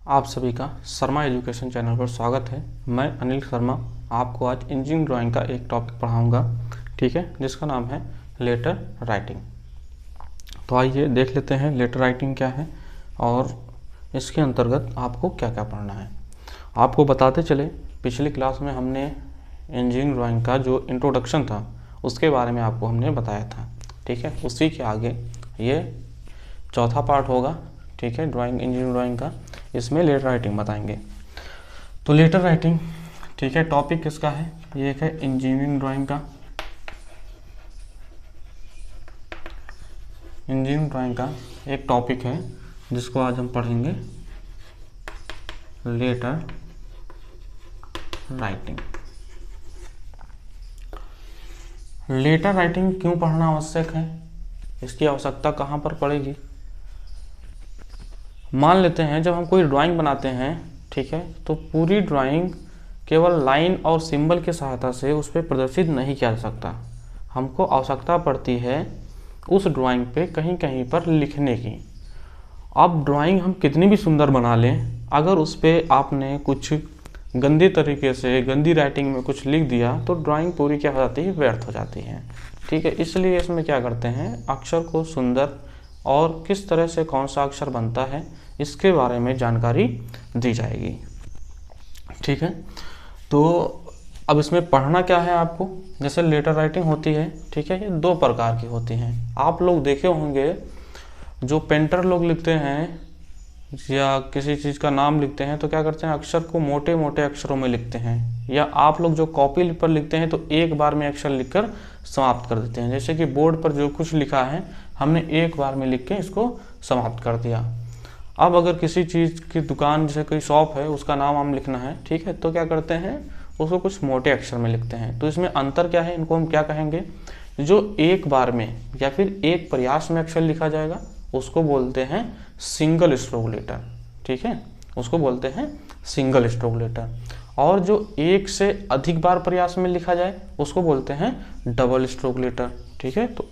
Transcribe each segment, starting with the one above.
आप सभी का शर्मा एजुकेशन चैनल पर स्वागत है। मैं अनिल शर्मा आपको आज इंजीनियरिंग ड्राइंग का एक टॉपिक पढ़ाऊंगा, ठीक है, जिसका नाम है लेटर राइटिंग। तो आइए देख लेते हैं लेटर राइटिंग क्या है और इसके अंतर्गत आपको क्या क्या पढ़ना है। आपको बताते चले, पिछली क्लास में हमने इंजीनियरिंग ड्राइंग का जो इंट्रोडक्शन था उसके बारे में आपको हमने बताया था, ठीक है। उसी के आगे ये चौथा पार्ट होगा, ठीक है, ड्राइंग इंजीनियरिंग ड्राइंग का। इसमें लेटर राइटिंग बताएंगे। तो लेटर राइटिंग, ठीक है, टॉपिक किसका है? ये एक है इंजीनियरिंग ड्राइंग का। इंजीनियरिंग ड्राइंग का एक टॉपिक है जिसको आज हम पढ़ेंगे, लेटर राइटिंग। लेटर राइटिंग क्यों पढ़ना आवश्यक है? इसकी आवश्यकता कहाँ पर पड़ेगी? मान लेते हैं जब हम कोई ड्राइंग बनाते हैं, ठीक है, तो पूरी ड्राइंग केवल लाइन और सिंबल की सहायता से उस पर प्रदर्शित नहीं किया जा सकता। हमको आवश्यकता पड़ती है उस ड्राइंग पे कहीं कहीं पर लिखने की। अब ड्राइंग हम कितनी भी सुंदर बना लें, अगर उस पर आपने कुछ गंदे तरीके से गंदी राइटिंग में कुछ लिख दिया तो ड्राइंग पूरी क्या हो जाती है? व्यर्थ हो जाती है, ठीक है। इसलिए इसमें क्या करते हैं, अक्षर को सुंदर और किस तरह से कौन सा अक्षर बनता है इसके बारे में जानकारी दी जाएगी, ठीक है। तो अब इसमें पढ़ना क्या है आपको? जैसे लेटर राइटिंग होती है, ठीक है, ये दो प्रकार की होती हैं। आप लोग देखे होंगे जो पेंटर लोग लिखते हैं या किसी चीज़ का नाम लिखते हैं तो क्या करते हैं, अक्षर को मोटे मोटे अक्षरों में लिखते हैं, या आप लोग जो कॉपी पर लिखते हैं तो एक बार में अक्षर लिखकर समाप्त कर देते हैं। जैसे कि बोर्ड पर जो कुछ लिखा है हमने एक बार में लिख के इसको समाप्त कर दिया। अब अगर किसी चीज़ की दुकान, जैसे कोई शॉप है, उसका नाम हम लिखना है, ठीक है, तो क्या करते हैं, उसको कुछ मोटे अक्षर में लिखते हैं। तो इसमें अंतर क्या है, इनको हम क्या कहेंगे? जो एक बार में या फिर एक प्रयास में अक्षर लिखा जाएगा उसको बोलते हैं सिंगल स्ट्रोक लेटर, ठीक है, उसको बोलते हैं सिंगल स्ट्रोक लेटर। और जो एक से अधिक बार प्रयास में लिखा जाए उसको बोलते हैं डबल स्ट्रोक लेटर, ठीक है। तो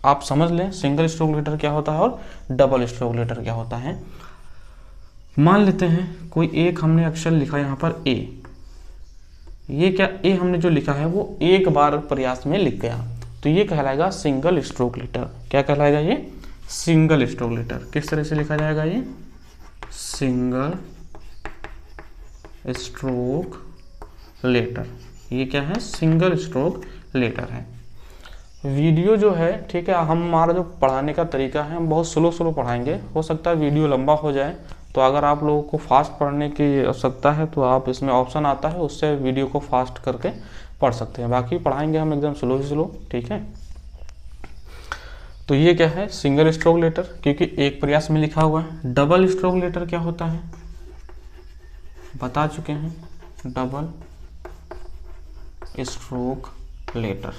आप समझ लें सिंगल स्ट्रोक लेटर क्या होता है और डबल स्ट्रोक लेटर क्या होता है। मान लेते हैं कोई एक हमने अक्षर लिखा यहाँ पर ए, ये क्या, ए हमने जो लिखा है वो एक बार प्रयास में लिख गया, तो ये कहलाएगा सिंगल स्ट्रोक लेटर। क्या कहलाएगा ये? Single stroke letter. किस तरह से लिखा जाएगा ये? Single stroke letter. ये क्या है? सिंगल स्ट्रोक लेटर है। वीडियो जो है, ठीक है, हमारा जो पढ़ाने का तरीका है हम बहुत स्लो पढ़ाएंगे। हो सकता है वीडियो लंबा हो जाए, तो अगर आप लोगों को फास्ट पढ़ने की आवश्यकता है तो आप इसमें ऑप्शन आता है, उससे वीडियो को फास्ट करके पढ़ सकते हैं। बाकी पढ़ाएंगे हम एकदम स्लो, ठीक है। तो ये क्या है? सिंगल स्ट्रोक लेटर, क्योंकि एक प्रयास में लिखा हुआ है। डबल स्ट्रोक लेटर क्या होता है बता चुके हैं, डबल स्ट्रोक लेटर।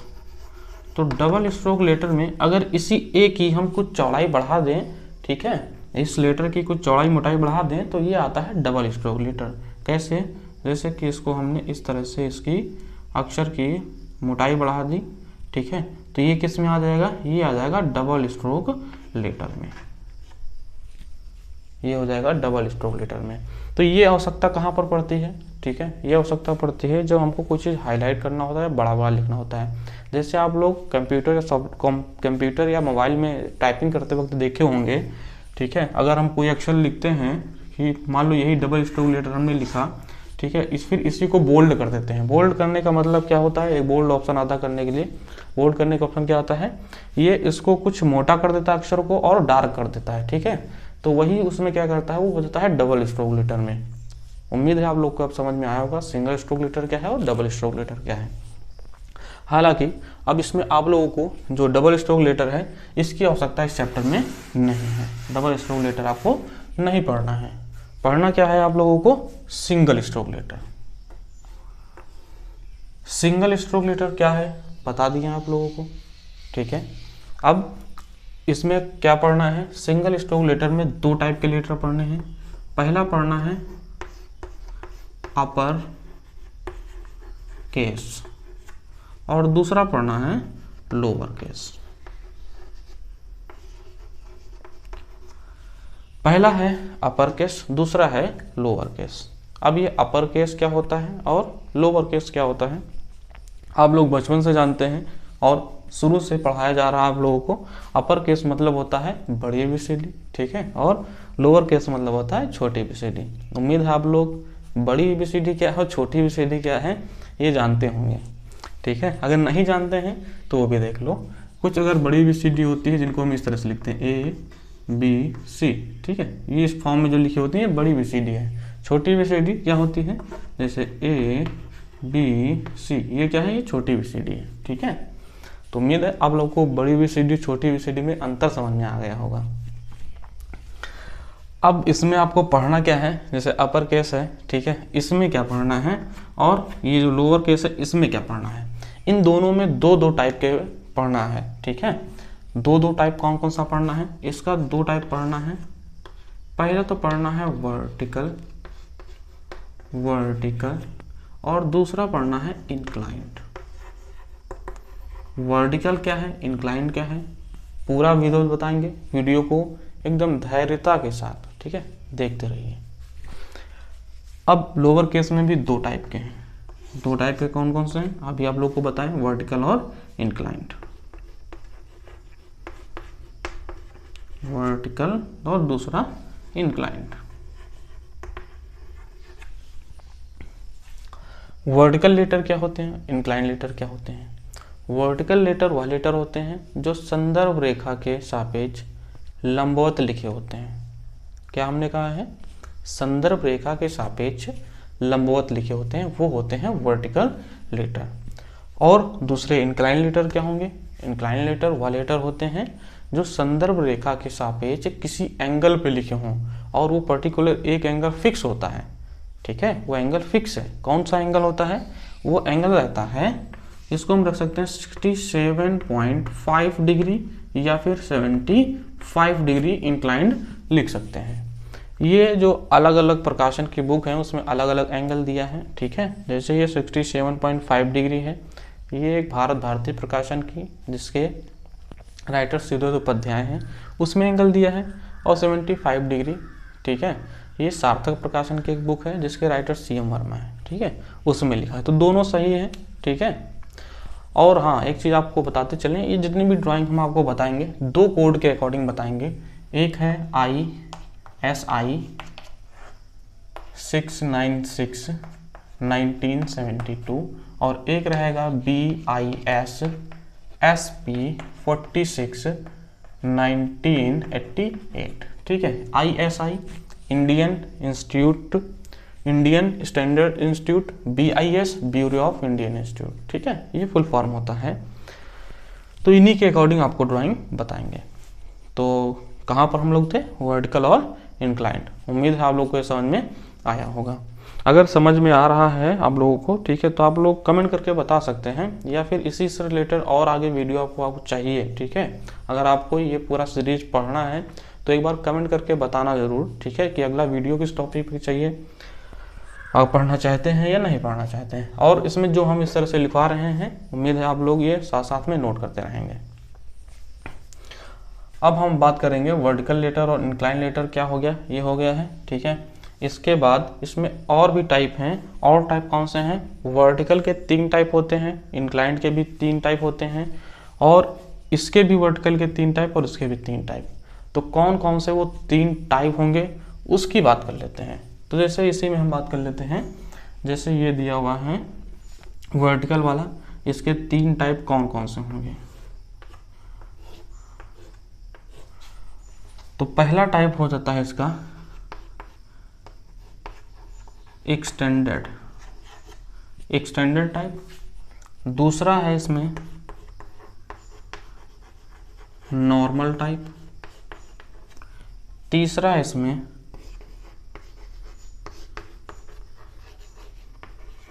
तो डबल स्ट्रोक लेटर में अगर इसी ए की हम कुछ चौड़ाई बढ़ा दें, ठीक है, इस लेटर की कुछ चौड़ाई मोटाई बढ़ा दें तो ये आता है डबल स्ट्रोक लेटर। कैसे? जैसे कि इसको हमने इस तरह से इसकी अक्षर की मोटाई बढ़ा दी, ठीक है, तो ये किस में आ जाएगा? ये आ जाएगा डबल स्ट्रोक लेटर में, ये हो जाएगा डबल स्ट्रोक लेटर में। तो ये आवश्यकता कहाँ पर पड़ती है? ठीक है, ये आवश्यकता पड़ती है जब हमको कोई चीज़ हाईलाइट करना होता है, बड़ा बड़ा लिखना होता है। जैसे आप लोग कंप्यूटर या मोबाइल में टाइपिंग करते वक्त देखे होंगे, ठीक है, अगर हम कोई अक्षर लिखते हैं कि मान लो यही डबल स्ट्रोक लेटर हमने लिखा, ठीक है, फिर इसी को बोल्ड कर देते हैं। बोल्ड करने का मतलब क्या होता है? एक बोल्ड ऑप्शन आता करने के लिए। बोल्ड करने का ऑप्शन क्या आता है? ये इसको कुछ मोटा कर देता है अक्षर को और डार्क कर देता है, ठीक है। तो वही उसमें क्या करता है, वो हो जाता है डबल स्ट्रोक लेटर में। उम्मीद है आप लोग को अब समझ में आया होगा सिंगल स्ट्रोक लेटर क्या है और डबल स्ट्रोक लेटर क्या है। हालांकि अब इसमें आप लोगों को जो डबल स्ट्रोक लेटर है इसकी आवश्यकता इस चैप्टर में नहीं है। डबल स्ट्रोक लेटर आपको नहीं पढ़ना है। पढ़ना क्या है आप लोगों को? Single stroke letter. Single stroke letter क्या है बता दिए आप लोगों को, ठीक है। अब इसमें क्या पढ़ना है? सिंगल स्ट्रोक लेटर में दो टाइप के लेटर पढ़ने हैं। पहला पढ़ना है अपर केस और दूसरा पढ़ना है लोअर केस। पहला है अपर केस, दूसरा है लोअर केस। अब ये अपर केस क्या होता है और लोअर केस क्या होता है आप लोग बचपन से जानते हैं और शुरू से पढ़ाया जा रहा है आप लोगों को। अपर केस मतलब होता है बड़ी एबीसीडी, ठीक है, और लोअर केस मतलब होता है छोटी एबीसीडी। उम्मीद है आप लोग बड़ी एबीसीडी क्या है और छोटी एबीसीडी क्या है ये जानते होंगे, ठीक है। अगर नहीं जानते हैं तो वो भी देख लो। कुछ अगर बड़ी एबीसीडी होती है जिनको हम इस तरह से लिखते हैं ABC, ठीक है, ये इस फॉर्म में जो लिखी होती है बड़ी एबीसीडी है। छोटी एबीसीडी क्या होती है, जैसे ABC, ये क्या है, ये छोटी एबीसीडी है, ठीक है। तो उम्मीद है आप लोगों को बड़ी एबीसीडी छोटी एबीसीडी में अंतर समझ में आ गया होगा। अब इसमें आपको पढ़ना क्या है, जैसे अपर केस है, ठीक है, इसमें क्या पढ़ना है और ये जो लोअर केस है इसमें क्या पढ़ना है। इन दोनों में दो दो टाइप के पढ़ना है, ठीक है। दो दो टाइप कौन कौन सा पढ़ना है, इसका दो टाइप पढ़ना है। पहला तो पढ़ना है वर्टिकल और दूसरा पढ़ना है इंक्लाइंड। वर्टिकल क्या है, इंक्लाइंड क्या है, पूरा वीडियो बताएंगे। वीडियो को एकदम धैर्यता के साथ, ठीक है, देखते रहिए। अब लोअर केस में भी दो टाइप के हैं। दो टाइप के कौन कौन से हैं अभी आप लोग को बताएं, वर्टिकल और इंक्लाइंड। वर्टिकल और दूसरा इंक्लाइंड। वर्टिकल लेटर क्या होते हैं, इंक्लाइंड लेटर क्या होते हैं। वर्टिकल लेटर वह लेटर होते हैं जो संदर्भ रेखा के सापेक्ष लंबवत लिखे होते हैं। क्या हमने कहा है, संदर्भ रेखा के सापेक्ष लंबवत लिखे होते हैं, वो होते हैं वर्टिकल लेटर। और दूसरे इंक्लाइन लेटर क्या होंगे, इंक्लाइन लेटर वह लेटर होते हैं जो संदर्भ रेखा के सापेक्ष किसी एंगल पे लिखे हों और वो पर्टिकुलर एक एंगल फिक्स होता है, ठीक है, वो एंगल फिक्स है। कौन सा एंगल होता है, वो एंगल रहता है, इसको हम रख सकते हैं 67.5 डिग्री या फिर 75 डिग्री इंक्लाइंड लिख सकते हैं। ये जो अलग अलग प्रकाशन की बुक है उसमें अलग अलग एंगल दिया है, ठीक है। जैसे ये 67.5 डिग्री है, ये एक भारत भारती प्रकाशन की जिसके राइटर सुधीर उपाध्याय हैं, उसमें एंगल दिया है। और 75 डिग्री, ठीक है, ये सार्थक प्रकाशन की एक बुक है जिसके राइटर CM वर्मा है, ठीक है, उसमें लिखा है। तो दोनों सही है, ठीक है। और हाँ, एक चीज़ आपको बताते चलें, ये जितनी भी ड्राइंग हम आपको बताएंगे दो कोड के अकॉर्डिंग बताएंगे। एक है ISI 696 1972 और एक रहेगा BIS SP 46 1988, ठीक है। ISI Indian standard institute, BIS bureau of Indian institute, ठीक है, ये फुल फॉर्म होता है। तो इन्हीं के अकॉर्डिंग आपको ड्राइंग बताएंगे। तो कहाँ पर हम लोग थे, वर्टिकल और इंक्लाइंड। उम्मीद है आप लोग को ये समझ में आया होगा। अगर समझ में आ रहा है आप लोगों को, ठीक है, तो आप लोग कमेंट करके बता सकते हैं, या फिर इसी से रिलेटेड और आगे वीडियो आपको चाहिए, ठीक है। अगर आपको ये पूरा सीरीज पढ़ना है तो एक बार कमेंट करके बताना ज़रूर, ठीक है, कि अगला वीडियो किस टॉपिक पर चाहिए, आप पढ़ना चाहते हैं या नहीं पढ़ना चाहते हैं। और इसमें जो हम इस तरह से लिखवा रहे हैं, उम्मीद है आप लोग ये साथ साथ में नोट करते रहेंगे। अब हम बात करेंगे वर्टिकल लेटर और इंक्लाइन लेटर क्या हो गया, ये हो गया है, ठीक है। इसके बाद इसमें और भी टाइप हैं। और टाइप कौन से हैं, वर्टिकल के 3 टाइप होते हैं, इंक्लाइंड के भी 3 टाइप होते हैं, और इसके भी वर्टिकल के 3 टाइप और इसके भी 3 टाइप। तो कौन कौन से वो 3 टाइप होंगे उसकी बात कर लेते हैं। तो जैसे इसी में हम बात कर लेते हैं, जैसे ये दिया हुआ है वर्टिकल वाला, इसके 3 टाइप कौन कौन से होंगे। तो पहला टाइप हो जाता है इसका एक्सटेंडेड टाइप। दूसरा है इसमें नॉर्मल टाइप। तीसरा है इसमें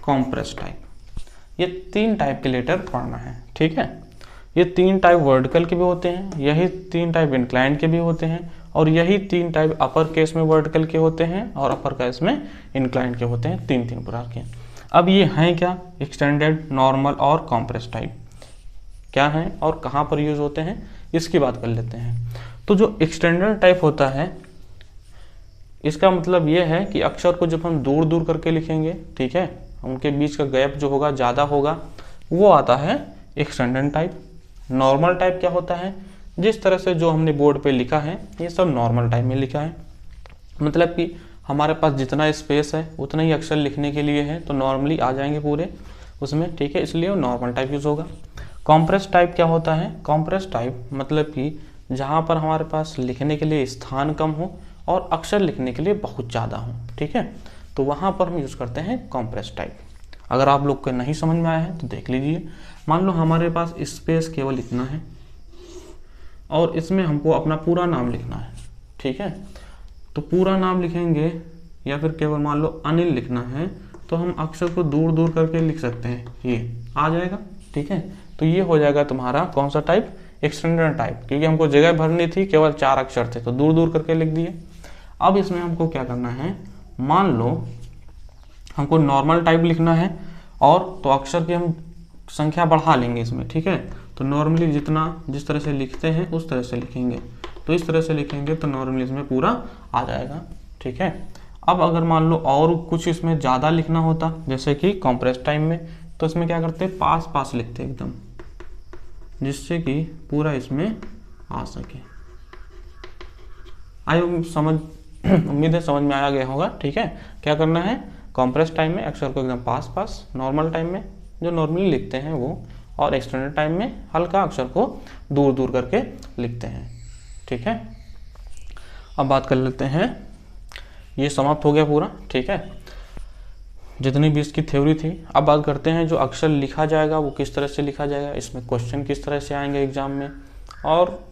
कॉम्प्रेस टाइप। ये 3 टाइप के लेटर पढ़ना है, ठीक है। ये 3 टाइप वर्टिकल के भी होते हैं, यही 3 टाइप इंक्लाइंड के भी होते हैं, और यही 3 टाइप अपर केस में वर्टिकल के होते हैं और अपर केस में इंक्लाइंड के होते हैं, 3 प्रकार के। अब ये हैं क्या, एक्सटेंडेड, नॉर्मल और कॉम्प्रेस टाइप क्या हैं और कहाँ पर यूज होते हैं, इसकी बात कर लेते हैं। तो जो एक्सटेंडेड टाइप होता है इसका मतलब ये है कि अक्षर को जब हम दूर दूर करके लिखेंगे, ठीक है, उनके बीच का गैप जो होगा ज़्यादा होगा, वो आता है एक्सटेंडेड टाइप। नॉर्मल टाइप क्या होता है, जिस तरह से जो हमने बोर्ड पे लिखा है ये सब नॉर्मल टाइप में लिखा है, मतलब कि हमारे पास जितना स्पेस है उतना ही अक्षर लिखने के लिए है, तो नॉर्मली आ जाएंगे पूरे उसमें, ठीक है, इसलिए वो नॉर्मल टाइप यूज़ होगा। कॉम्प्रेस टाइप क्या होता है, कॉम्प्रेस टाइप मतलब कि जहाँ पर हमारे पास लिखने के लिए स्थान कम हो और अक्षर लिखने के लिए बहुत ज़्यादा हो, ठीक है, तो वहाँ पर हम यूज़ करते हैं कॉम्प्रेस टाइप। अगर आप लोग को नहीं समझ में आया है तो देख लीजिए। मान लो हमारे पास स्पेस केवल इतना है और इसमें हमको अपना पूरा नाम लिखना है, ठीक है, तो पूरा नाम लिखेंगे या फिर केवल मान लो अनिल लिखना है, तो हम अक्षर को दूर दूर करके लिख सकते हैं, ये आ जाएगा, ठीक है। तो ये हो जाएगा तुम्हारा कौन सा टाइप, एक्सटेंडेड टाइप, क्योंकि हमको जगह भरनी थी, केवल 4 अक्षर थे तो दूर दूर करके लिख दिए। अब इसमें हमको क्या करना है, मान लो हमको नॉर्मल टाइप लिखना है और तो अक्षर की हम संख्या बढ़ा लेंगे इसमें, ठीक है, तो नॉर्मली जिस तरह से लिखते हैं उस तरह से लिखेंगे, तो इस तरह से लिखेंगे तो नॉर्मली इसमें पूरा आ जाएगा, ठीक है। अब अगर मान लो और कुछ इसमें ज़्यादा लिखना होता जैसे कि कॉम्प्रेस टाइम में, तो इसमें क्या करते, पास पास लिखते एकदम, जिससे कि पूरा इसमें आ सके। उम्मीद है समझ में आया गया होगा, ठीक है। क्या करना है, कॉम्प्रेस टाइम में अक्षर को एकदम पास पास, नॉर्मल टाइम में जो नॉर्मली लिखते हैं वो, और एक्सटेंडेड टाइम में हल्का अक्षर को दूर दूर करके लिखते हैं, ठीक है। अब बात कर लेते हैं, ये समाप्त हो गया पूरा, ठीक है, जितनी भी इसकी थ्योरी थी। अब बात करते हैं जो अक्षर लिखा जाएगा वो किस तरह से लिखा जाएगा, इसमें क्वेश्चन किस तरह से आएंगे एग्जाम में, और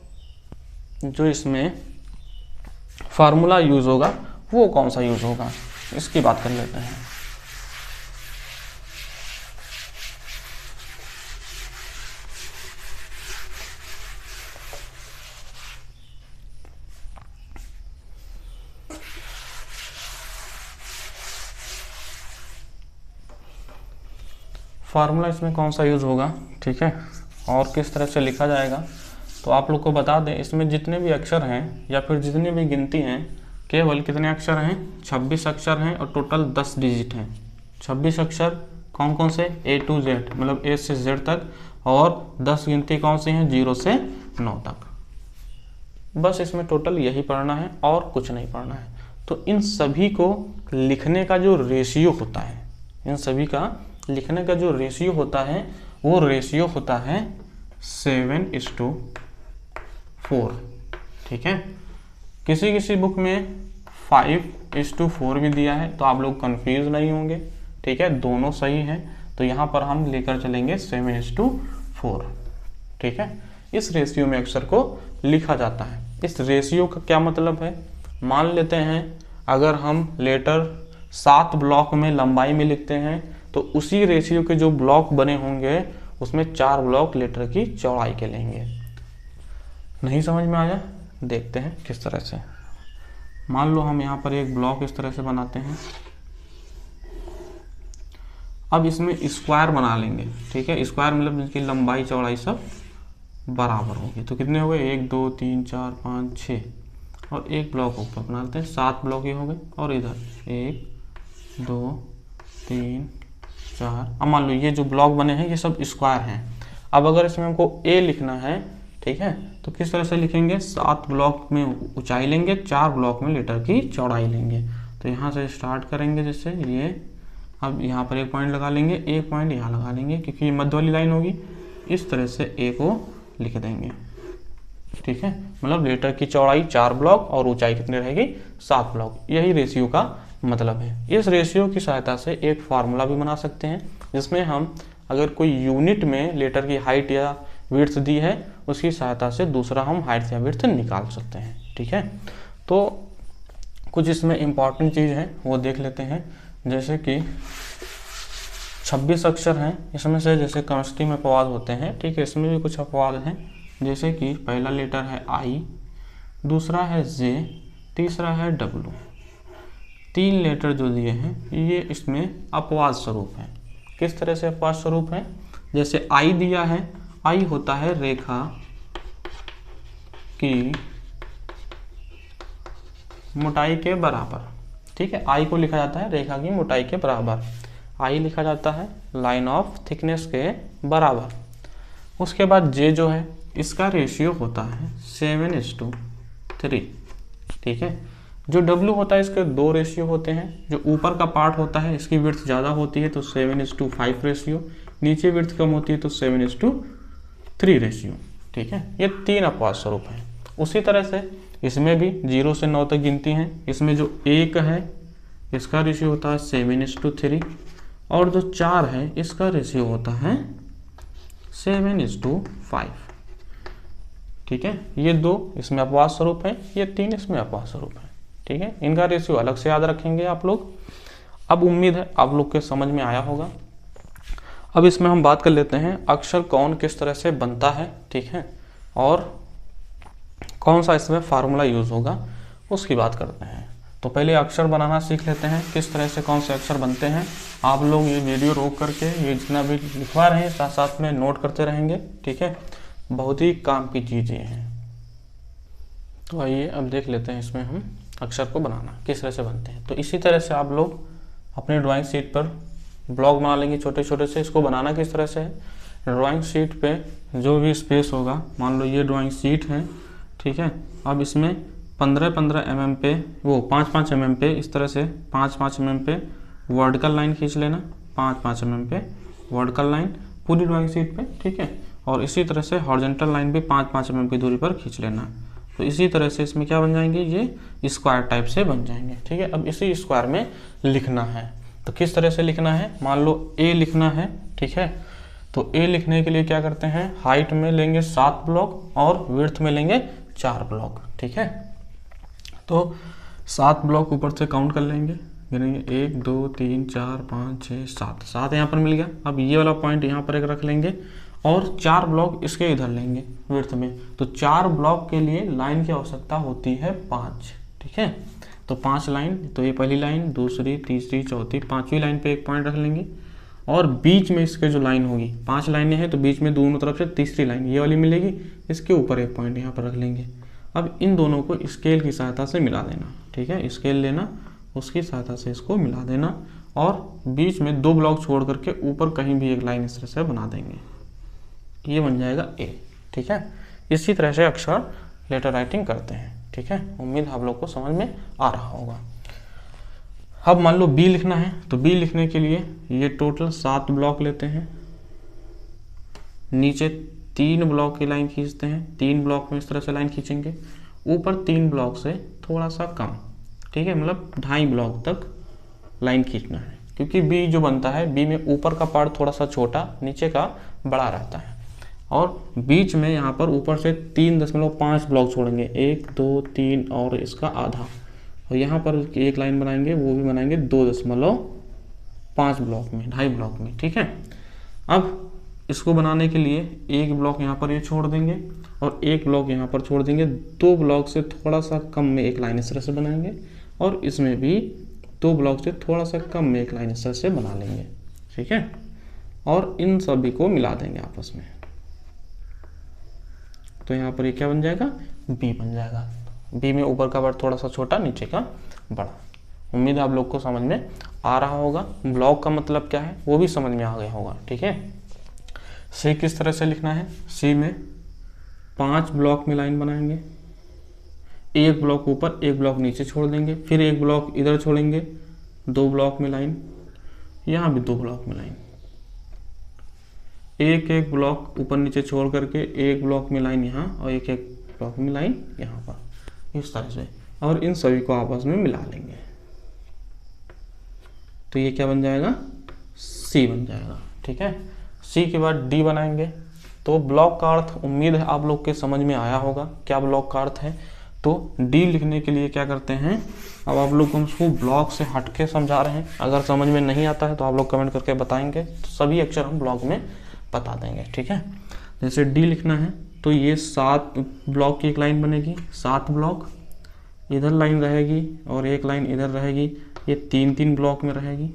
जो इसमें फार्मूला यूज़ होगा वो कौन सा यूज़ होगा, इसकी बात कर लेते हैं। फार्मूला इसमें कौन सा यूज़ होगा, ठीक है, और किस तरह से लिखा जाएगा, तो आप लोग को बता दें इसमें जितने भी अक्षर हैं या फिर जितनी भी गिनती हैं, केवल कितने अक्षर हैं, 26 अक्षर हैं और टोटल 10 डिजिट हैं। 26 अक्षर कौन कौन से, A to Z मतलब A से Z तक, और 10 गिनती कौन सी हैं, 0 से 9 तक। बस इसमें टोटल यही पढ़ना है और कुछ नहीं पढ़ना है। तो इन सभी को लिखने का जो रेशियो होता है, इन सभी का लिखने का जो रेशियो होता है वो रेशियो होता है 7:4, ठीक है। किसी किसी बुक में 5:4 भी दिया है, तो आप लोग कंफ्यूज नहीं होंगे, ठीक है, दोनों सही हैं। तो यहाँ पर हम लेकर चलेंगे 7:4, ठीक है। इस रेशियो में अक्षर को लिखा जाता है। इस रेशियो का क्या मतलब है, मान लेते हैं अगर हम लेटर 7 ब्लॉक में लंबाई में लिखते हैं, तो उसी रेशियो के जो ब्लॉक बने होंगे उसमें 4 ब्लॉक लेटर की चौड़ाई के लेंगे। नहीं समझ में आया, देखते हैं किस तरह से। मान लो हम यहाँ पर एक ब्लॉक इस तरह से बनाते हैं, अब इसमें स्क्वायर बना लेंगे, ठीक है, स्क्वायर मतलब जिनकी लंबाई चौड़ाई सब बराबर होगी। तो कितने हो गए, 1 2 3 4 5 6, और एक ब्लॉक ऊपर बना लेते हैं, 7 ब्लॉक ही हो गए। और इधर 1 2 3 4, अब मान लो ये जो ब्लॉक बने हैं ये सब स्क्वायर हैं। अब अगर इसमें हमको A लिखना है, ठीक है, तो किस तरह से लिखेंगे, 7 ब्लॉक में ऊंचाई लेंगे, 4 ब्लॉक में लेटर की चौड़ाई लेंगे। तो यहाँ से स्टार्ट करेंगे, जैसे ये, अब यहाँ पर एक पॉइंट लगा लेंगे, एक पॉइंट यहाँ लगा लेंगे क्योंकि ये मध्य वाली लाइन होगी। इस तरह से A को लिख देंगे, ठीक है, मतलब लेटर की चौड़ाई 4 ब्लॉक और ऊंचाई कितनी रहेगी, 7 ब्लॉक। यही रेशियो का मतलब है। इस रेशियो की सहायता से एक फार्मूला भी बना सकते हैं, जिसमें हम अगर कोई यूनिट में लेटर की हाइट या विड्थ दी है, उसकी सहायता से दूसरा हम हाइट या विड्थ निकाल सकते हैं, ठीक है। तो कुछ इसमें इम्पॉर्टेंट चीज़ है वो देख लेते हैं, जैसे कि 26 अक्षर हैं, इसमें से जैसे केमिस्ट्री में अपवाद होते हैं, ठीक है, इसमें भी कुछ अपवाद हैं। जैसे कि पहला लेटर है I, दूसरा है J, तीसरा है W। 3 लेटर जो दिए हैं ये इसमें अपवाद स्वरूप है। किस तरह से अपवाद स्वरूप है, जैसे I दिया है, I होता है रेखा की मोटाई के बराबर, ठीक है। आई को लिखा जाता है रेखा की मोटाई के बराबर, आई लिखा जाता है लाइन ऑफ थिकनेस के बराबर। उसके बाद जे जो है इसका रेशियो होता है 7:3, ठीक है। जो डब्ल्यू होता है इसके दो रेशियो होते हैं, जो ऊपर का पार्ट होता है इसकी विड्थ ज़्यादा होती है तो 7:5 रेशियो, नीचे विड्थ कम होती है तो 7:3 रेशियो, ठीक है। ये 3 अपवाद स्वरूप हैं। उसी तरह से इसमें भी 0 से 9 तक गिनती हैं। इसमें जो 1 है इसका रेशियो होता है 7:3 और जो 4 है इसका रेशियो होता है 7:5, ठीक है। ये 2 इसमें अपवाद स्वरूप है, ये 3 इसमें अपवाद स्वरूप है, ठीक है। इनका रेशियो अलग से याद रखेंगे आप लोग। अब उम्मीद है आप लोग के समझ में आया होगा। अब इसमें हम बात कर लेते हैं अक्षर कौन किस तरह से बनता है, ठीक है, और कौन सा इसमें फार्मूला यूज होगा उसकी बात करते हैं। तो पहले अक्षर बनाना सीख लेते हैं, किस तरह से कौन से अक्षर बनते हैं। आप लोग ये वीडियो रोक करके ये जितना भी लिखवा रहे हैं साथ साथ में नोट करते रहेंगे, ठीक है। बहुत ही काम की चीज़ें हैं। तो आइए अब देख लेते हैं इसमें हम अक्षर को बनाना किस तरह से बनते हैं। तो इसी तरह से आप लोग अपने ड्राइंग शीट पर ब्लॉक बना लेंगे छोटे छोटे से। इसको बनाना किस तरह से है, ड्राइंग शीट पे जो भी स्पेस होगा, मान लो ये ड्राइंग शीट है, ठीक है। अब इसमें 15-15 mm पे, वो 5-5 mm पे, इस तरह से 5-5 mm पे वर्टिकल लाइन खींच लेना, 5-5 mm पे वर्टिकल लाइन पूरी ड्राइंग शीट पे, ठीक है। और इसी तरह से हॉरिजॉन्टल लाइन भी 5-5 mm की दूरी पर खींच लेना। तो इसी तरह से इसमें क्या बन जाएंगे, ये स्क्वायर टाइप से बन जाएंगे, ठीक है। अब इसी स्क्वायर में लिखना है। तो किस तरह से लिखना है, मान लो ए लिखना है, ठीक है। तो ए लिखने के लिए क्या करते हैं, हाइट में लेंगे 7 ब्लॉक और विड्थ में लेंगे 4 ब्लॉक, ठीक है। तो 7 ब्लॉक ऊपर से काउंट कर लेंगे, गिनेंगे 1 2 3 4 5 6 7, 7 यहाँ पर मिल गया। अब ये वाला पॉइंट यहाँ पर एक रख लेंगे और 4 ब्लॉक इसके इधर लेंगे विड्थ में। तो 4 ब्लॉक के लिए लाइन की आवश्यकता होती है 5, ठीक है। तो 5 लाइन, तो ये पहली लाइन, दूसरी, तीसरी, चौथी, 5वीं लाइन पे एक पॉइंट रख लेंगे और बीच में इसके जो लाइन होगी, 5 लाइनें हैं तो बीच में दोनों तरफ से तीसरी लाइन ये वाली मिलेगी, इसके ऊपर एक पॉइंट यहाँ पर रख लेंगे। अब इन दोनों को स्केल की सहायता से मिला देना, ठीक है। स्केल लेना, उसकी सहायता से इसको मिला देना और बीच में 2 ब्लॉक छोड़ करके ऊपर कहीं भी एक लाइन इस तरह से बना देंगे, ये बन जाएगा ए, ठीक है। इसी तरह से अक्षर लेटर राइटिंग करते हैं, ठीक है। उम्मीद आप लोग को समझ में आ रहा होगा। अब मान लो बी लिखना है, तो बी लिखने के लिए ये टोटल 7 ब्लॉक लेते हैं, नीचे 3 ब्लॉक की लाइन खींचते हैं, 3 ब्लॉक में इस तरह से लाइन खींचेंगे, ऊपर 3 ब्लॉक से थोड़ा सा कम, ठीक है, मतलब 2.5 ब्लॉक तक लाइन खींचना है। क्योंकि बी जो बनता है, बी में ऊपर का पार्ट थोड़ा सा छोटा, नीचे का बड़ा रहता है और बीच में यहाँ पर ऊपर से 3.5 ब्लॉक छोड़ेंगे, 1 2 3 और इसका आधा, और यहाँ पर एक लाइन बनाएंगे, वो भी बनाएंगे 2.5 ब्लॉक में, 2.5 ब्लॉक में, ठीक है। अब इसको बनाने के लिए एक ब्लॉक यहाँ पर ये छोड़ देंगे और एक ब्लॉक यहाँ पर छोड़ देंगे, 2 ब्लॉक से थोड़ा सा कम में एक लाइन इस तरह से बनाएंगे और इसमें भी 2 ब्लॉक से थोड़ा सा कम में एक लाइन इस तरह से बना लेंगे, ठीक है। और इन सभी को मिला देंगे आपस में, तो यहाँ पर ये क्या बन जाएगा, बी बन जाएगा। बी में ऊपर का पार्ट थोड़ा सा छोटा, नीचे का बड़ा। उम्मीद है आप लोग को समझ में आ रहा होगा। ब्लॉक का मतलब क्या है वो भी समझ में आ गया होगा, ठीक है। सी किस तरह से लिखना है, सी में 5 ब्लॉक में लाइन बनाएंगे, एक ब्लॉक ऊपर एक ब्लॉक नीचे छोड़ देंगे, फिर एक ब्लॉक इधर छोड़ेंगे, 2 ब्लॉक में लाइन, यहाँ भी 2 ब्लॉक में लाइन, एक ब्लॉक ऊपर नीचे छोड़ करके एक ब्लॉक में लाइन यहाँ और एक ब्लॉक में लाइन यहाँ पर, इस तरह से, और इन सभी को आपस में मिला लेंगे। तो ये क्या बन जाएगा, सी बन जाएगा, ठीक है। सी के बाद डी बनाएंगे। तो ब्लॉक का अर्थ उम्मीद है आप लोग के समझ में आया होगा क्या ब्लॉक का अर्थ है। तो डी लिखने के लिए क्या करते हैं, अब आप लोग को हम उसको ब्लॉक से हटके समझा रहे हैं, अगर समझ में नहीं आता है तो आप लोग कमेंट करके बताएंगे, तो सभी अक्षर हम ब्लॉक में बता देंगे, ठीक है। जैसे डी लिखना है तो ये 7 ब्लॉक की एक लाइन बनेगी, 7 ब्लॉक, इधर लाइन रहेगी और एक लाइन इधर रहेगी, ये 3-3 ब्लॉक में रहेगी।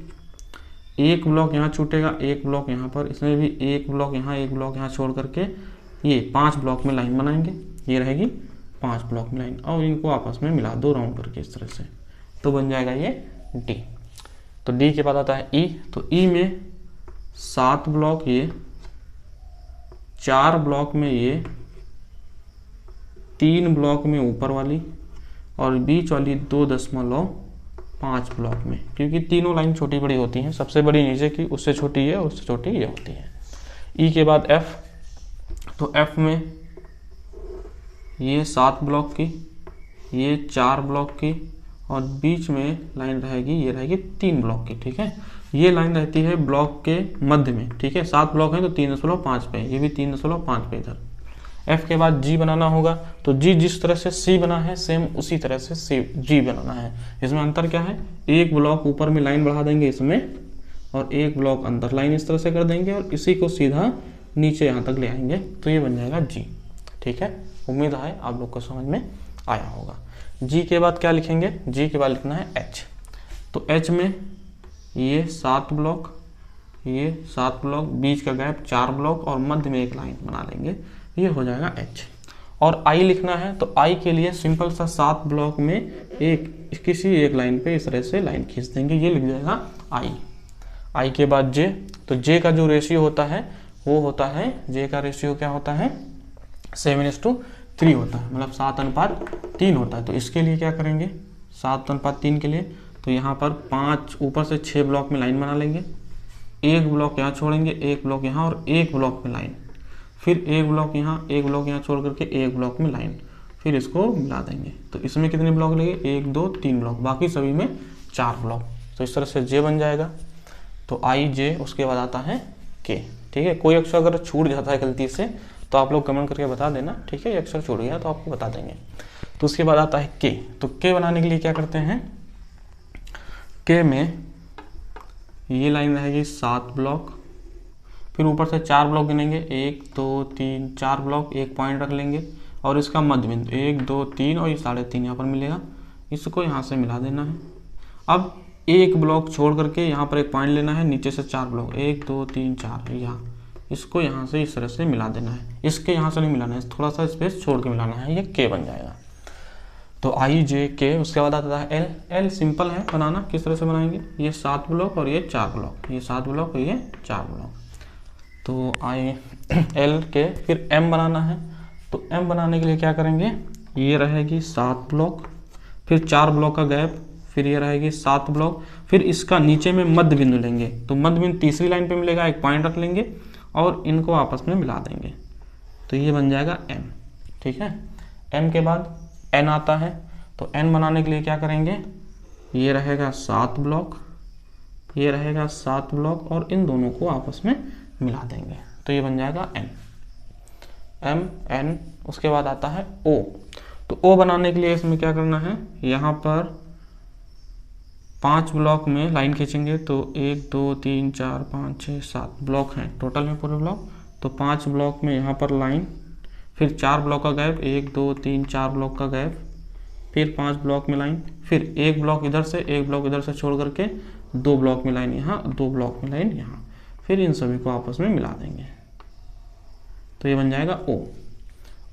एक ब्लॉक यहाँ छूटेगा, एक ब्लॉक यहाँ पर, इसमें भी एक ब्लॉक यहाँ, एक ब्लॉक यहाँ छोड़ करके ये 5 ब्लॉक में लाइन बनाएंगे, ये रहेगी 5 ब्लॉक में लाइन, और इनको आपस में मिला दो राउंड करके इस तरह से, तो बन जाएगा ये डी। तो डी के बाद आता है ई। तो ई में 7 ब्लॉक ये, 4 ब्लॉक में ये, 3 ब्लॉक में ऊपर वाली, और बीच वाली 2.5 ब्लॉक में, क्योंकि तीनों लाइन छोटी बड़ी होती हैं, सबसे बड़ी नीचे की, उससे छोटी ये, उससे छोटी ये होती है। ई के बाद एफ। तो एफ में ये 7 ब्लॉक की, ये 4 ब्लॉक की, और बीच में लाइन रहेगी, ये रहेगी 3 ब्लॉक की। ठीक है, ये लाइन रहती है ब्लॉक के मध्य में। ठीक है, 7 ब्लॉक हैं तो 3.5 पे, ये भी 3.5 पे इधर। एफ के बाद जी बनाना होगा। तो जी जिस तरह से सी बना है सेम उसी तरह से सी जी बनाना है। इसमें अंतर क्या है, एक ब्लॉक ऊपर में लाइन बढ़ा देंगे इसमें, और एक ब्लॉक अंदर लाइन इस तरह से कर देंगे, और इसी को सीधा नीचे यहाँ तक ले आएंगे, तो ये बन जाएगा जी। ठीक है, उम्मीद है आप लोग को समझ में आया होगा। जी के बाद क्या लिखेंगे, जी के बाद लिखना है एच। तो एच में ये 7 ब्लॉक, ये 7 ब्लॉक, बीच का गैप 4 ब्लॉक, और मध्य में एक लाइन बना लेंगे, ये हो जाएगा एच। और आई लिखना है। तो आई के लिए सिंपल सा 7 ब्लॉक में एक किसी एक लाइन पे इस तरह से लाइन खींच देंगे, ये लिख जाएगा आई। आई के बाद जे। तो जे का जो रेशियो होता है वो होता है, जे का रेशियो क्या होता है, 7:3 होता है, मतलब 7:3 होता है। तो इसके लिए क्या करेंगे, 7:3 के लिए तो यहाँ पर 5 ऊपर से 6 ब्लॉक में लाइन बना लेंगे, एक ब्लॉक यहाँ छोड़ेंगे, एक ब्लॉक यहाँ, और एक ब्लॉक में लाइन, फिर एक ब्लॉक यहाँ, एक ब्लॉक यहाँ छोड़ करके एक ब्लॉक में लाइन, फिर इसको मिला देंगे। तो इसमें कितने ब्लॉक लगे, 1 2 3 ब्लॉक, बाकी सभी में 4 ब्लॉक। तो इस तरह से जे बन जाएगा। तो आई जे, उसके बाद आता है के। ठीक है, कोई अक्षर अगर छूट जाता है गलती से तो आप लोग कमेंट करके बता देना। ठीक है, ये अक्षर छूट गया तो आपको बता देंगे। तो उसके बाद आता है के। तो के बनाने के लिए क्या करते हैं, के में ये लाइन रहेगी 7 ब्लॉक, फिर ऊपर से 4 ब्लॉक गिनेंगे, 1 2 3 4 ब्लॉक, एक पॉइंट रख लेंगे, और इसका मध्य बिंदु 1 2 3 और ये 3.5 यहाँ पर मिलेगा, इसको यहाँ से मिला देना है। अब एक ब्लॉक छोड़ करके यहाँ पर एक पॉइंट लेना है, नीचे से 4 ब्लॉक, 1 2 3 4, यहाँ, इसको यहाँ से इस तरह से मिला देना है। इसके यहाँ से नहीं मिलाना है, थोड़ा सा स्पेस छोड़ के मिलाना है, ये के बन जाएगा। तो आई जे के। उसके बाद आता है एल। एल सिंपल है बनाना, किस तरह से बनाएंगे, ये 7 ब्लॉक और ये 4 ब्लॉक, ये 7 ब्लॉक और ये 4 ब्लॉक। तो आई एल के। फिर एम बनाना है। तो एम बनाने के लिए क्या करेंगे, ये रहेगी 7 ब्लॉक, फिर 4 ब्लॉक का गैप, फिर ये रहेगी 7 ब्लॉक, फिर इसका नीचे में मध्य बिंदु लेंगे। तो मध्य बिंदु तीसरी लाइन पे मिलेगा, एक पॉइंट रख लेंगे और इनको आपस में मिला देंगे, तो ये बन जाएगा एम। ठीक है, एम के बाद एन आता है। तो एन बनाने के लिए क्या करेंगे, ये रहेगा 7 ब्लॉक, ये रहेगा 7 ब्लॉक, और इन दोनों को आपस में मिला देंगे, तो ये बन जाएगा एन। M N. उसके बाद आता है ओ। तो ओ बनाने के लिए इसमें क्या करना है, यहाँ पर 5 ब्लॉक में लाइन खींचेंगे। तो 1 2 3 4 5 6 7 ब्लॉक हैं टोटल में पूरे ब्लॉक। तो 5 ब्लॉक में यहाँ पर लाइन, फिर 4 ब्लॉक का गैप, 1 2 3 4 ब्लॉक का गैप, फिर 5 ब्लॉक में लाइन, फिर एक ब्लॉक इधर से, एक ब्लॉक इधर से छोड़ करके 2 ब्लॉक में लाइन यहाँ, 2 ब्लॉक में लाइन यहाँ, फिर इन सभी को आपस में मिला देंगे, तो ये बन जाएगा ओ।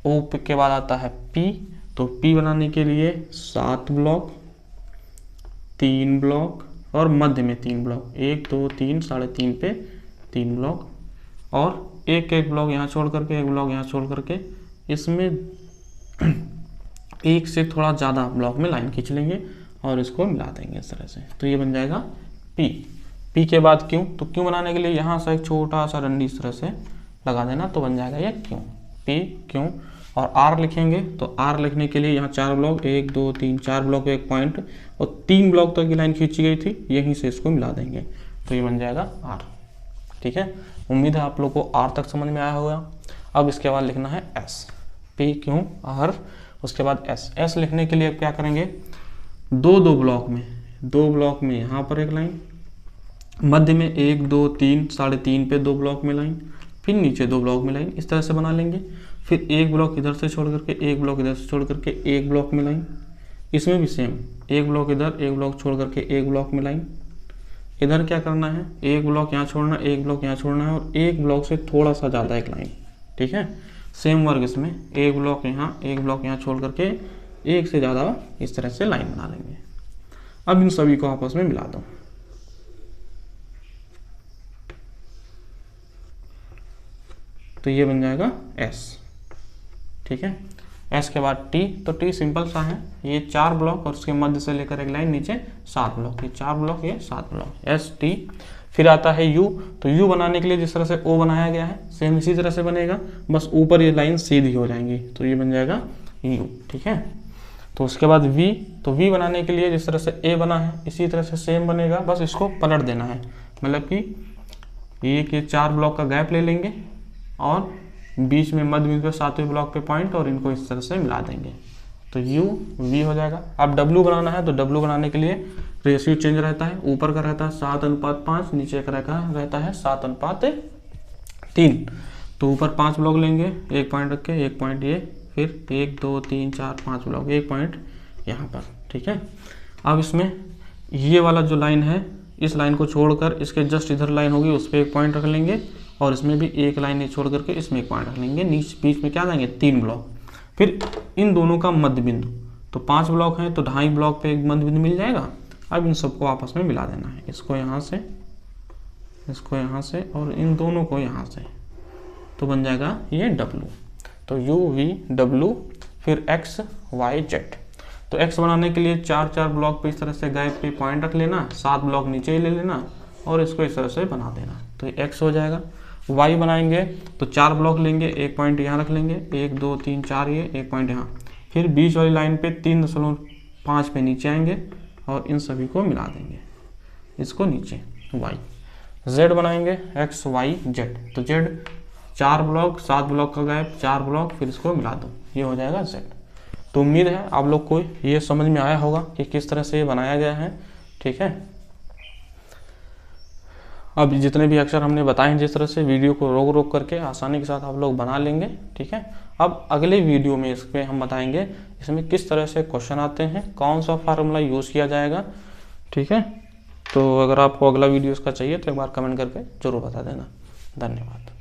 ओ के बाद आता है पी। तो पी बनाने के लिए 7 ब्लॉक, 3 ब्लॉक और मध्य में 3 ब्लॉक, 1 2 3 3.5 पे 3 ब्लॉक, और एक एक ब्लॉक यहाँ छोड़ करके, एक ब्लॉक यहाँ छोड़ करके, इसमें एक से थोड़ा ज़्यादा ब्लॉक में लाइन खींच लेंगे और इसको मिला देंगे इस तरह से, तो ये बन जाएगा पी। पी के बाद क्यों। तो क्यों बनाने के लिए यहाँ से एक छोटा सा डंडी इस तरह से लगा देना, तो बन जाएगा ये क्यों, पी क्यों। और आर लिखेंगे। तो आर लिखने के लिए यहाँ 4 ब्लॉक, 1 2 3 4 ब्लॉक, एक पॉइंट, और 3 ब्लॉक तक की लाइन खींची गई थी, यहीं से इसको मिला देंगे, तो ये बन जाएगा आर। ठीक है, उम्मीद है आप लोग को आर तक समझ में आया होगा। अब इसके बाद लिखना है एस। पी क्यों आर, उसके बाद एस। एस लिखने के लिए क्या करेंगे, 2 ब्लॉक में, 2 ब्लॉक में यहाँ पर एक लाइन, मध्य में 1 2 3 3.5 पे 2 ब्लॉक में लाइन, फिर नीचे 2 ब्लॉक में लाइन, इस तरह से बना लेंगे। फिर एक ब्लॉक इधर से छोड़ करके, एक ब्लॉक इधर से छोड़ करके, एक ब्लॉक में लाइन, इसमें भी सेम, एक ब्लॉक इधर, एक ब्लॉक छोड़ करके, एक ब्लॉक में लाइन। इधर क्या करना है, एक ब्लॉक यहाँ छोड़ना, एक ब्लॉक यहाँ छोड़ना है, और एक ब्लॉक से थोड़ा सा ज़्यादा एक लाइन। ठीक है, सेम वर्क इसमें, एक ब्लॉक यहाँ छोड़ करके एक से ज़्यादा इस तरह से लाइन बना लेंगे। अब इन सभी को आपस में मिला दो। तो ये बन जाएगा S, ठीक है। S के बाद T, तो T सिंपल सा है, ये 4 ब्लॉक और उसके मध्य से लेकर एक लाइन नीचे 7 ब्लॉक, ये 4 ब्लॉक, ये 7 ब्लॉक, S T। फिर आता है U, तो U बनाने के लिए जिस तरह से O बनाया गया है सेम इसी तरह से बनेगा, बस ऊपर ये लाइन सीधी हो जाएंगी, तो ये बन जाएगा U, ठीक है। तो उसके बाद V, तो V बनाने के लिए जिस तरह से A बना है इसी तरह से सेम बनेगा, बस इसको पलट देना है, मतलब कि ये 4 ब्लॉक का गैप ले लेंगे और बीच में मध्य बिंदु पे 7वें ब्लॉक पे पॉइंट और इनको इस तरह से मिला देंगे, तो U V हो जाएगा। अब W बनाना है, तो W बनाने के लिए रेशियो चेंज रहता है, ऊपर का रहता है 7:5, नीचे का रहता है 7:3। तो ऊपर 5 ब्लॉक लेंगे, एक पॉइंट रख के, एक पॉइंट ये, फिर 1 2 3 4 5 ब्लॉक, एक पॉइंट यहाँ पर, ठीक है। अब इसमें ये वाला जो लाइन है, इस लाइन को छोड़कर इसके जस्ट इधर लाइन होगी, उस पर एक पॉइंट रख लेंगे और इसमें भी एक लाइन छोड़ करके इसमें एक पॉइंट रख लेंगे, बीच में क्या देंगे 3 ब्लॉक। फिर इन दोनों का मध्य बिंदु, तो 5 ब्लॉक हैं तो 2.5 ब्लॉक पे एक मध्य बिंदु मिल जाएगा। अब इन सबको आपस में मिला देना है, इसको यहाँ से, इसको यहाँ से और इन दोनों को यहाँ से, तो बन जाएगा ये W। तो U V W, फिर X Y Z। तो X बनाने के लिए 4 ब्लॉक पे इस तरह से गैप पे पॉइंट रख लेना, 7 ब्लॉक नीचे ले लेना और इसको इस तरह से बना देना, तो ये X हो जाएगा। Y बनाएंगे तो 4 ब्लॉक लेंगे, एक पॉइंट यहाँ रख लेंगे, 1 2 3 4 ये, एक पॉइंट यहाँ, फिर बीच वाली लाइन पे 3.5 पे नीचे आएंगे और इन सभी को मिला देंगे, इसको नीचे Y। Z बनाएंगे X Y Z, तो Z 4 ब्लॉक, 7 ब्लॉक का गैप, 4 ब्लॉक, फिर इसको मिला दो, ये हो जाएगा Z। तो उम्मीद है आप लोग को ये समझ में आया होगा कि किस तरह से ये बनाया गया है, ठीक है। अब जितने भी अक्षर हमने बताए हैं जिस तरह से, वीडियो को रोक करके आसानी के साथ आप लोग बना लेंगे, ठीक है। अब अगले वीडियो में इस पर हम बताएंगे इसमें किस तरह से क्वेश्चन आते हैं, कौन सा फार्मूला यूज़ किया जाएगा, ठीक है। तो अगर आपको अगला वीडियो इसका चाहिए तो एक बार कमेंट करके जरूर बता देना। धन्यवाद।